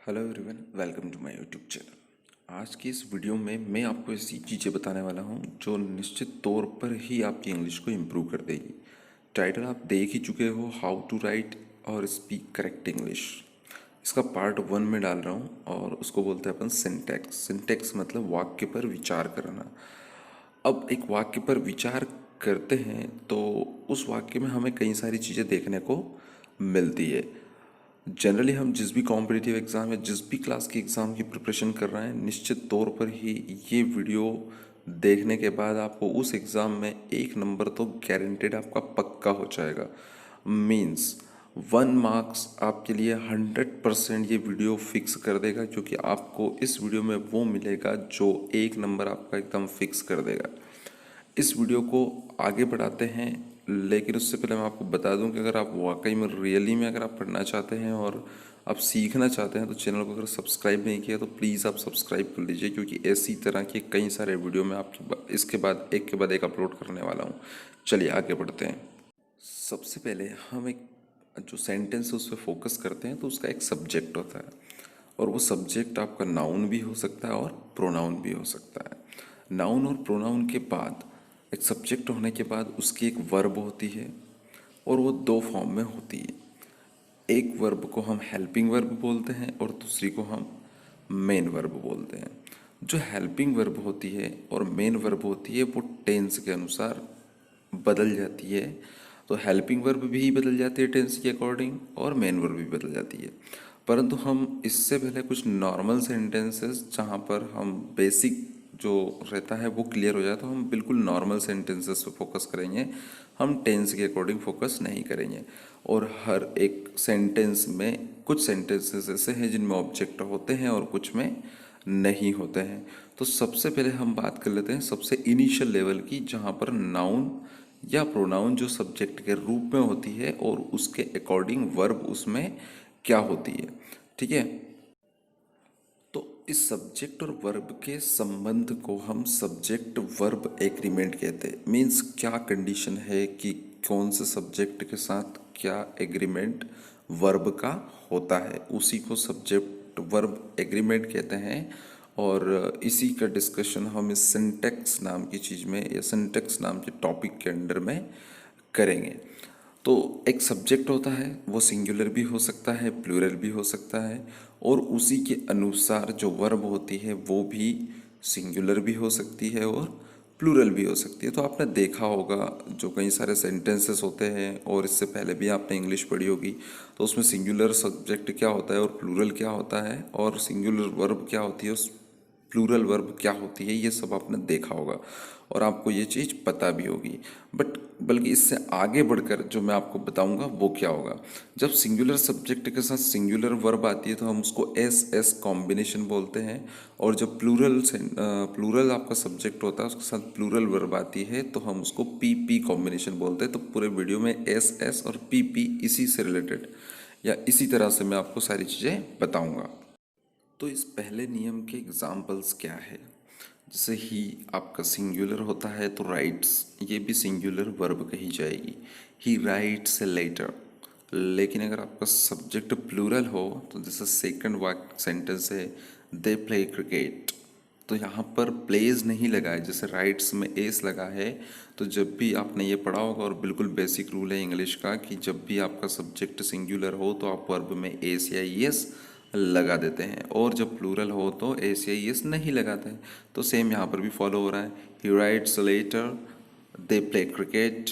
Hello everyone, welcome to my YouTube channel. आज की इस वीडियो में मैं आपको ऐसी चीज़ें बताने वाला हूं जो निश्चित तौर पर ही आपकी इंग्लिश को इम्प्रूव कर देगी। टाइटल आप देख ही चुके हो, हाउ टू राइट और स्पीक करेक्ट इंग्लिश। इसका पार्ट 1 में डाल रहा हूं और उसको बोलते हैं अपन सिंटैक्स। सिंटैक्स मतलब वाक्य पर विचार करना। अब एक वाक्य पर विचार करते हैं तो उस वाक्य में हमें कई सारी चीज़ें देखने को मिलती है। जनरली हम जिस भी कॉम्पिटिटिव एग्ज़ाम या जिस भी क्लास की एग्ज़ाम की प्रिपरेशन कर रहे हैं, निश्चित तौर पर ही ये वीडियो देखने के बाद आपको उस एग्ज़ाम में 1 नंबर तो गारंटेड आपका पक्का हो जाएगा। मीन्स 1 मार्क्स आपके लिए 100% ये वीडियो फिक्स कर देगा, क्योंकि आपको इस वीडियो में वो मिलेगा जो 1 नंबर आपका एकदम फिक्स कर देगा। इस वीडियो को आगे बढ़ाते हैं, लेकिन उससे पहले मैं आपको बता दूं कि अगर आप वाकई में रियली में अगर आप पढ़ना चाहते हैं और आप सीखना चाहते हैं तो चैनल को अगर सब्सक्राइब नहीं किया तो प्लीज़ आप सब्सक्राइब कर लीजिए, क्योंकि ऐसी तरह के कई सारे वीडियो मैं आपके इसके बाद एक के बाद एक अपलोड करने वाला हूँ। चलिए आगे बढ़ते हैं। सबसे पहले हम एक जो सेंटेंस है उस पर फोकस करते हैं, तो उसका एक सब्जेक्ट होता है और वो सब्जेक्ट आपका नाउन भी हो सकता है और प्रोनाउन भी हो सकता है। नाउन और प्रोनाउन के बाद एक सब्जेक्ट होने के बाद उसकी एक वर्ब होती है और वो 2 फॉर्म में होती है। एक वर्ब को हम हेल्पिंग वर्ब बोलते हैं और दूसरी को हम मेन वर्ब बोलते हैं। जो हेल्पिंग वर्ब होती है और मेन वर्ब होती है वो टेंस के अनुसार बदल जाती है। तो हेल्पिंग वर्ब भी बदल जाती है टेंस के अकॉर्डिंग और मेन वर्ब भी बदल जाती है। परंतु हम इससे पहले कुछ नॉर्मल सेंटेंसेस जहाँ पर हम बेसिक जो रहता है वो क्लियर हो जाए, तो हम बिल्कुल नॉर्मल सेंटेंसेस पे फोकस करेंगे। हम टेंस के अकॉर्डिंग फोकस नहीं करेंगे। और हर एक सेंटेंस में कुछ सेंटेंसेस ऐसे हैं जिनमें ऑब्जेक्ट होते हैं और कुछ में नहीं होते हैं। तो सबसे पहले हम बात कर लेते हैं सबसे इनिशियल लेवल की, जहाँ पर नाउन या प्रोनाउन जो सब्जेक्ट के रूप में होती है और उसके अकॉर्डिंग वर्ब उसमें क्या होती है। ठीक है, तो इस सब्जेक्ट और वर्ब के संबंध को हम सब्जेक्ट वर्ब एग्रीमेंट कहते हैं। मीन्स क्या कंडीशन है कि कौन से सब्जेक्ट के साथ क्या एग्रीमेंट वर्ब का होता है, उसी को सब्जेक्ट वर्ब एग्रीमेंट कहते हैं। और इसी का डिस्कशन हम इस सिंटेक्स नाम की चीज़ में या सिंटेक्स नाम के टॉपिक के अंडर में करेंगे। तो एक सब्जेक्ट होता है, वो सिंगुलर भी हो सकता है, प्लूरल भी हो सकता है, और उसी के अनुसार जो वर्ब होती है वो भी सिंगुलर भी हो सकती है और प्लूरल भी हो सकती है। तो आपने देखा होगा जो कई सारे सेंटेंसेस होते हैं, और इससे पहले भी आपने इंग्लिश पढ़ी होगी, तो उसमें सिंगुलर सब्जेक्ट क्या होता है और प्लूरल क्या होता है, और सिंगुलर वर्ब क्या होती है, उस प्लूरल वर्ब क्या होती है, ये सब आपने देखा होगा और आपको ये चीज़ पता भी होगी। बट बल्कि इससे आगे बढ़कर जो मैं आपको बताऊंगा वो क्या होगा, जब सिंगुलर सब्जेक्ट के साथ सिंगुलर वर्ब आती है तो हम उसको एस एस कॉम्बिनेशन बोलते हैं। और जब प्लूरल आपका सब्जेक्ट होता है उसके साथ प्लूरल वर्ब आती है तो हम उसको पी पी कॉम्बिनेशन बोलते हैं। तो पूरे वीडियो में एस एस और पी पी इसी से रिलेटेड या इसी तरह से मैं आपको सारी चीज़ें बताऊंगा। तो इस पहले नियम के एग्जाम्पल्स क्या है, जैसे ही आपका सिंगुलर होता है तो राइट्स, ये भी सिंगुलर वर्ब कही जाएगी। He writes a letter. लेकिन अगर आपका सब्जेक्ट प्लूरल हो तो जैसे सेकंड वाक सेंटेंस है, दे प्ले क्रिकेट, तो यहाँ पर प्लेज नहीं लगा है, जैसे राइट्स में एस लगा है। तो जब भी आपने ये पढ़ा होगा, और बिल्कुल बेसिक रूल है इंग्लिश का, कि जब भी आपका सब्जेक्ट सिंगुलर हो तो आप वर्ब में एस या यस लगा देते हैं, और जब प्लूरल हो तो एस या यस नहीं लगाते हैं। तो सेम यहाँ पर भी फॉलो हो रहा है। He writes letter, they play cricket,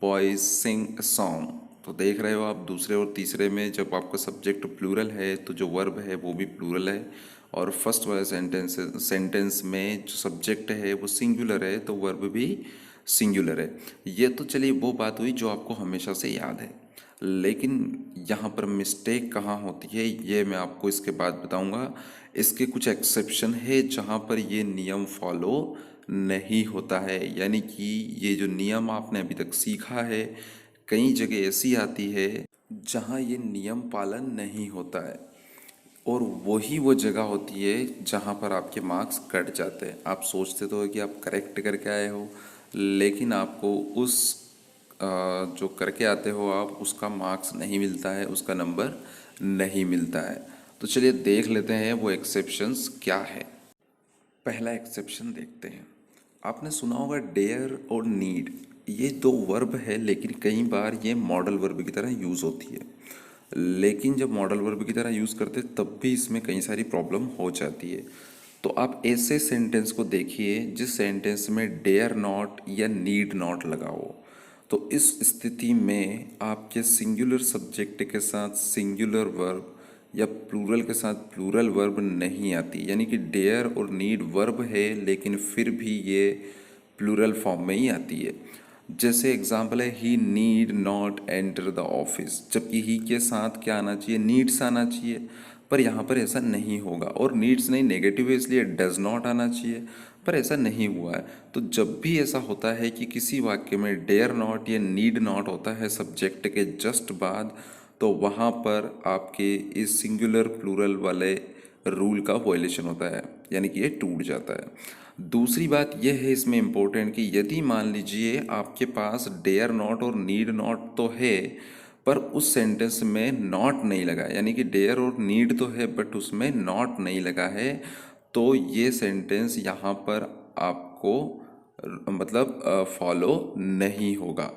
boys sing song. तो देख रहे हो आप, दूसरे और तीसरे में जब आपका सब्जेक्ट प्लूरल है तो जो वर्ब है वो भी प्लूरल है, और फर्स्ट वाले सेंटेंस में जो सब्जेक्ट है वो सिंगुलर है तो वर्ब भी सिंगुलर है। ये तो चलिए वो बात हुई जो आपको हमेशा से याद है। लेकिन यहाँ पर मिस्टेक कहाँ होती है ये मैं आपको इसके बाद बताऊंगा। इसके कुछ एक्सेप्शन है जहाँ पर ये नियम फॉलो नहीं होता है, यानी कि ये जो नियम आपने अभी तक सीखा है, कई जगह ऐसी आती है जहाँ ये नियम पालन नहीं होता है, और वही वो जगह होती है जहाँ पर आपके मार्क्स कट जाते हैं। आप सोचते तो हो कि आप करेक्ट करके आए हो, लेकिन आपको उस जो करके आते हो आप उसका मार्क्स नहीं मिलता है, उसका नंबर नहीं मिलता है। तो चलिए देख लेते हैं वो एक्सेप्शंस क्या है। पहला एक्सेप्शन देखते हैं। आपने सुना होगा डेयर और नीड, ये दो वर्ब है, लेकिन कई बार ये मॉडल वर्ब की तरह यूज़ होती है। लेकिन जब मॉडल वर्ब की तरह यूज़ करते तब भी इसमें कई सारी प्रॉब्लम हो जाती है। तो आप ऐसे सेंटेंस को देखिए जिस सेंटेंस में डेयर नॉट या नीड नॉट लगा हो। तो इस स्थिति में आपके सिंगुलर सब्जेक्ट के साथ सिंगुलर वर्ब या प्लूरल के साथ प्लूरल वर्ब नहीं आती, यानी कि डेयर और नीड वर्ब है लेकिन फिर भी ये प्लूरल फॉर्म में ही आती है। जैसे एग्जाम्पल है he need not enter the office, जबकि ही के साथ क्या आना चाहिए, नीड्स आना चाहिए, पर यहाँ पर ऐसा नहीं होगा। और नीड्स नहीं नेगेटिव है इसलिए डज नॉट आना चाहिए, पर ऐसा नहीं हुआ है। तो जब भी ऐसा होता है कि किसी वाक्य में डेयर नॉट या नीड नॉट होता है सब्जेक्ट के जस्ट बाद, तो वहाँ पर आपके इस सिंगुलर प्लूरल वाले रूल का वायलेशन होता है, यानी कि ये टूट जाता है। दूसरी बात यह है इसमें इम्पोर्टेंट कि यदि मान लीजिए आपके पास डेयर नॉट और नीड नॉट तो है, पर उस सेंटेंस में नॉट नहीं लगा, यानी कि डेयर और नीड तो है बट उसमें नॉट नहीं लगा है, तो ये सेंटेंस यहाँ पर आपको मतलब फॉलो नहीं होगा।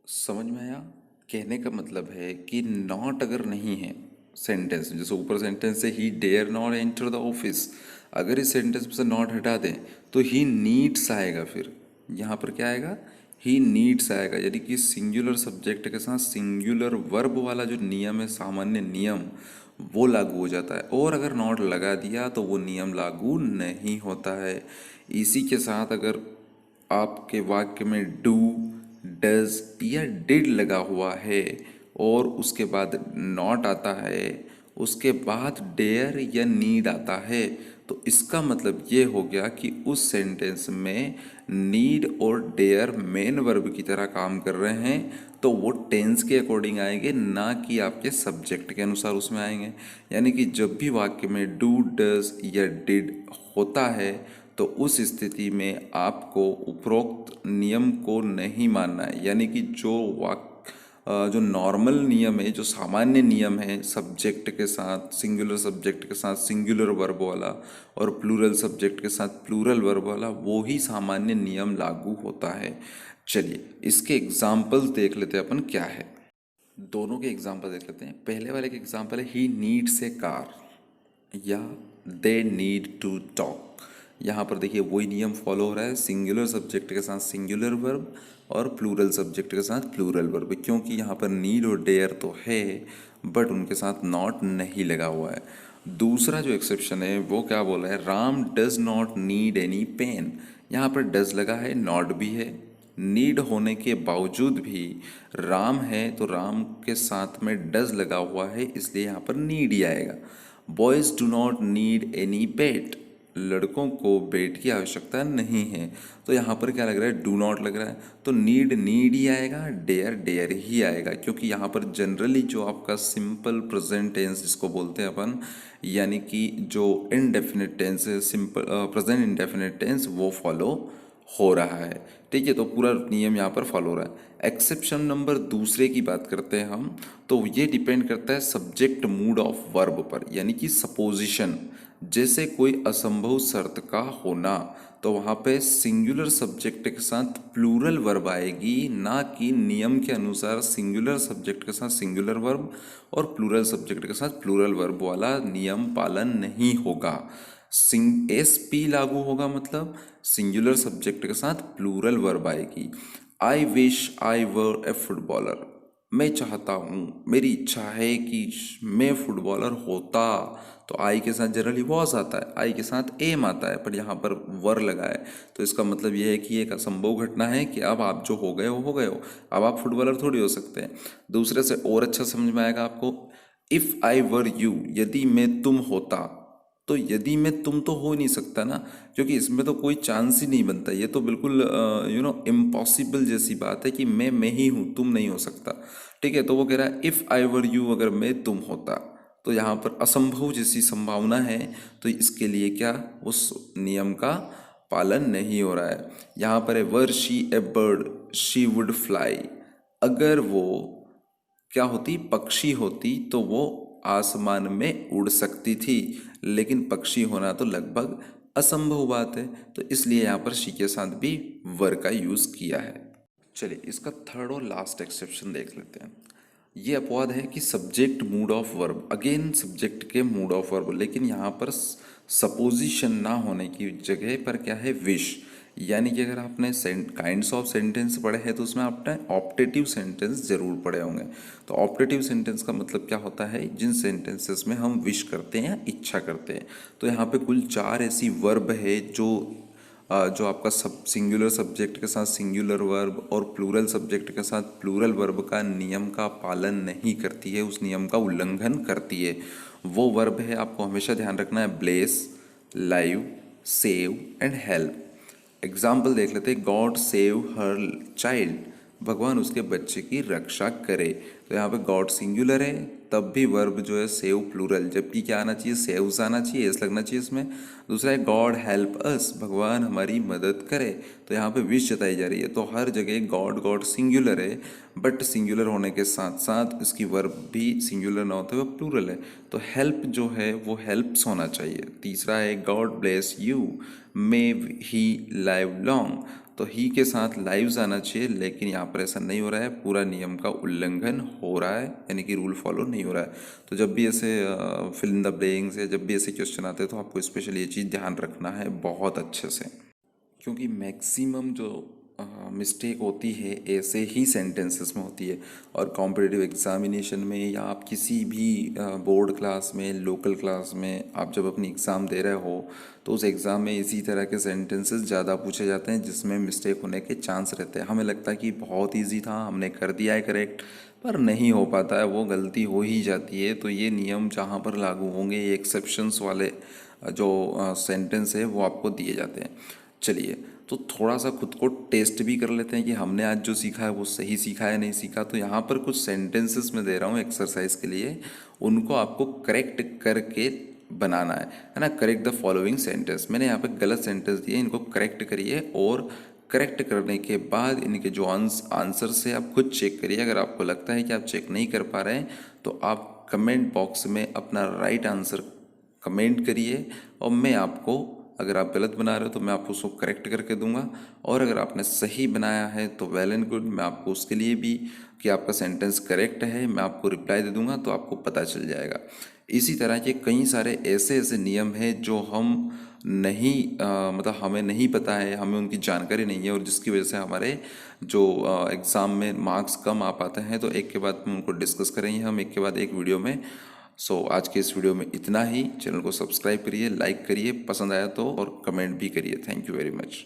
समझ में आया? कहने का मतलब है कि नॉट अगर नहीं है सेंटेंस, जैसे ऊपर सेंटेंस से he dare not enter the office, अगर इस सेंटेंस में से नॉट हटा दें तो ही नीड्स आएगा। फिर यहाँ पर क्या आएगा, ही नीड्स आएगा, यानी कि सिंगुलर सब्जेक्ट के साथ सिंगुलर वर्ब वाला जो नियम है, सामान्य नियम, वो लागू हो जाता है। और अगर नॉट लगा दिया तो वो नियम लागू नहीं होता है। इसी के साथ अगर आपके वाक्य में डू, डज या डिड लगा हुआ है और उसके बाद नॉट आता है, उसके बाद डेयर या नीड आता है, तो इसका मतलब ये हो गया कि उस सेंटेंस में नीड और डेयर मेन वर्ब की तरह काम कर रहे हैं, तो वो टेंस के अकॉर्डिंग आएंगे, ना कि आपके सब्जेक्ट के अनुसार उसमें आएंगे। यानी कि जब भी वाक्य में डू, डज या डिड होता है तो उस स्थिति में आपको उपरोक्त नियम को नहीं मानना है। यानी कि जो नॉर्मल नियम है, जो सामान्य नियम है, सब्जेक्ट के साथ सिंगुलर सब्जेक्ट के साथ सिंगुलर वर्ब वाला और प्लूरल सब्जेक्ट के साथ प्लूरल वर्ब वाला, वो ही सामान्य नियम लागू होता है। चलिए इसके एग्जाम्पल्स देख लेते हैं अपन क्या है। दोनों के एग्जाम्पल देख लेते हैं। पहले वाले के एग्जाम्पल है ही नीड्स ए कार या दे नीड टू टॉक। यहाँ पर देखिए वही नियम फॉलो हो रहा है, सिंगुलर सब्जेक्ट के साथ सिंगुलर वर्ब और प्लूरल सब्जेक्ट के साथ प्लूरल वर्ब, क्योंकि यहाँ पर नीड और डेयर तो है बट उनके साथ नॉट नहीं लगा हुआ है। दूसरा जो एक्सेप्शन है वो क्या बोला है, Ram does not need any pain. यहाँ पर डज लगा है, नॉट भी है, नीड होने के बावजूद भी राम है तो राम के साथ में डज लगा हुआ है, इसलिए यहाँ पर नीड ही आएगा। Boys do not need any bat, लड़कों को बेट की आवश्यकता नहीं है, तो यहाँ पर क्या लग रहा है, डू नॉट लग रहा है, तो नीड नीड ही आएगा, डेयर डेयर ही आएगा, क्योंकि यहाँ पर जनरली जो आपका सिंपल प्रेजेंट टेंस जिसको बोलते हैं अपन, यानी कि जो इनडेफिनिट टेंस है, सिंपल प्रेजेंट इंडेफिनिट टेंस, वो फॉलो हो रहा है। ठीक है, तो पूरा नियम यहाँ पर फॉलो हो रहा है। एक्सेप्शन नंबर दूसरे की बात करते हैं हम, तो ये डिपेंड करता है सब्जेक्ट मूड ऑफ वर्ब पर, यानी कि सपोजिशन, जैसे कोई असंभव शर्त का होना, तो वहाँ पे सिंगुलर सब्जेक्ट के साथ प्लूरल वर्ब आएगी, ना कि नियम के अनुसार सिंगुलर सब्जेक्ट के साथ सिंगुलर वर्ब और प्लूरल सब्जेक्ट के साथ प्लूरल वर्ब वाला नियम पालन नहीं होगा। एस पी लागू होगा, मतलब सिंगुलर सब्जेक्ट के साथ प्लूरल वर्ब आएगी। I wish I were A footballer, मैं चाहता हूँ, मेरी इच्छा है कि मैं फुटबॉलर होता, तो आई के साथ जनरली वॉज आता है, आई के साथ एम आता है, पर यहाँ पर वर लगा है, तो इसका मतलब यह है कि एक असंभव घटना है कि अब आप जो हो गए हो, अब आप फुटबॉलर थोड़ी हो सकते हैं। दूसरे से और अच्छा समझ में आएगा आपको, इफ़ आई वर यू, यदि मैं तुम होता, तो यदि मैं तुम तो हो ही नहीं सकता ना, क्योंकि इसमें तो कोई चांस ही नहीं बनता, ये तो बिल्कुल इम्पॉसिबल जैसी बात है कि मैं ही हूँ, तुम नहीं हो सकता। ठीक है, तो वो कह रहा है इफ़ आई वर यू, अगर मैं तुम होता, तो यहाँ पर असंभव जैसी संभावना है, तो इसके लिए क्या, उस नियम का पालन नहीं हो रहा है। यहाँ पर है were she a bird she would fly, अगर वो क्या होती, पक्षी होती, तो वो आसमान में उड़ सकती थी, लेकिन पक्षी होना तो लगभग असंभव बात है। तो इसलिए यहाँ पर शी के साथ भी वर का यूज़ किया है। चलिए इसका थर्ड और लास्ट एक्सेप्शन देख लेते हैं। ये अपवाद है कि subject mood off verb, again subject के मूड ऑफ वर्ब, लेकिन यहाँ पर सपोजिशन ना होने की जगह पर क्या है, विश। यानी कि अगर आपने काइंड्स ऑफ सेंटेंस पढ़े हैं तो उसमें आपने ऑप्टेटिव सेंटेंस जरूर पढ़े होंगे। तो ऑप्टेटिव सेंटेंस का मतलब क्या होता है, जिन सेंटेंसेस में हम विश करते हैं या इच्छा करते हैं। तो यहाँ पे कुल 4 ऐसी वर्ब है जो आपका सिंगुलर सब्जेक्ट के साथ सिंगुलर वर्ब और प्लूरल सब्जेक्ट के साथ प्लूरल वर्ब का नियम का पालन नहीं करती है, उस नियम का उल्लंघन करती है। वो वर्ब है, आपको हमेशा ध्यान रखना है, bless, live, save and help. Example देख लेते हैं, गॉड सेव हर चाइल्ड, भगवान उसके बच्चे की रक्षा करे। तो यहाँ पे गॉड सिंगुलर है, तब भी वर्ब जो है सेव प्लूरल, जबकि क्या आना चाहिए, सेव्स आना चाहिए, एस लगना चाहिए इसमें। दूसरा है गॉड हेल्प अस, भगवान हमारी मदद करे। तो यहाँ पे विश जताई जा रही है। तो हर जगह गॉड गॉड सिंगुलर है, बट सिंगुलर होने के साथ साथ इसकी वर्ब भी सिंगुलर ना होते हुए प्लूरल है। तो हेल्प जो है वो हेल्प्स होना चाहिए। तीसरा है God bless you, may he live long. तो ही के साथ लाइव्स आना चाहिए, लेकिन यहाँ पर ऐसा नहीं हो रहा है, पूरा नियम का उल्लंघन हो रहा है, यानी कि रूल फॉलो नहीं हो रहा है। तो जब भी ऐसे फिल इन द ब्लैंक्स या जब भी ऐसे क्वेश्चन आते हैं तो आपको स्पेशली ये चीज़ ध्यान रखना है बहुत अच्छे से, क्योंकि मैक्सिमम जो मिस्टेक होती है ऐसे ही सेंटेंसेस में होती है। और कॉम्पिटिटिव एग्जामिनेशन में या आप किसी भी बोर्ड क्लास में, लोकल क्लास में आप जब अपनी एग्ज़ाम दे रहे हो तो उस एग्ज़ाम में इसी तरह के सेंटेंसेस ज़्यादा पूछे जाते हैं जिसमें मिस्टेक होने के चांस रहते हैं। हमें लगता है कि बहुत ईजी था, हमने कर दिया है करेक्ट, पर नहीं हो पाता है, वो गलती हो ही जाती है। तो ये नियम जहाँ पर लागू होंगे, ये एक्सेप्शंस वाले जो सेंटेंस है वो आपको दिए जाते हैं। चलिए तो थोड़ा सा खुद को टेस्ट भी कर लेते हैं कि हमने आज जो सीखा है वो सही सीखा है नहीं सीखा। तो यहाँ पर कुछ सेंटेंसेस मैं दे रहा हूँ एक्सरसाइज के लिए, उनको आपको करेक्ट करके बनाना है ना। करेक्ट द फॉलोइंग सेंटेंस, मैंने यहाँ पे गलत सेंटेंस दिए, इनको करेक्ट करिए और करेक्ट करने के बाद इनके जो आंसर से आप खुद चेक करिए। अगर आपको लगता है कि आप चेक नहीं कर पा रहे हैं तो आप कमेंट बॉक्स में अपना राइट आंसर कमेंट करिए, और मैं आपको, अगर आप गलत बना रहे हो तो मैं आपको उसको करेक्ट करके दूंगा, और अगर आपने सही बनाया है तो वेल एंड गुड, मैं आपको उसके लिए भी कि आपका सेंटेंस करेक्ट है मैं आपको रिप्लाई दे दूंगा, तो आपको पता चल जाएगा। इसी तरह के कई सारे ऐसे ऐसे नियम हैं जो हम नहीं मतलब हमें नहीं पता है, हमें उनकी जानकारी नहीं है, और जिसकी वजह से हमारे जो एग्ज़ाम में मार्क्स कम आ पाते हैं। तो एक के बाद में उनको डिस्कस करेंगे हम एक के बाद एक वीडियो में। आज के इस वीडियो में इतना ही। चैनल को सब्सक्राइब करिए, लाइक करिए, पसंद आया तो, और कमेंट भी करिए। Thank you very much.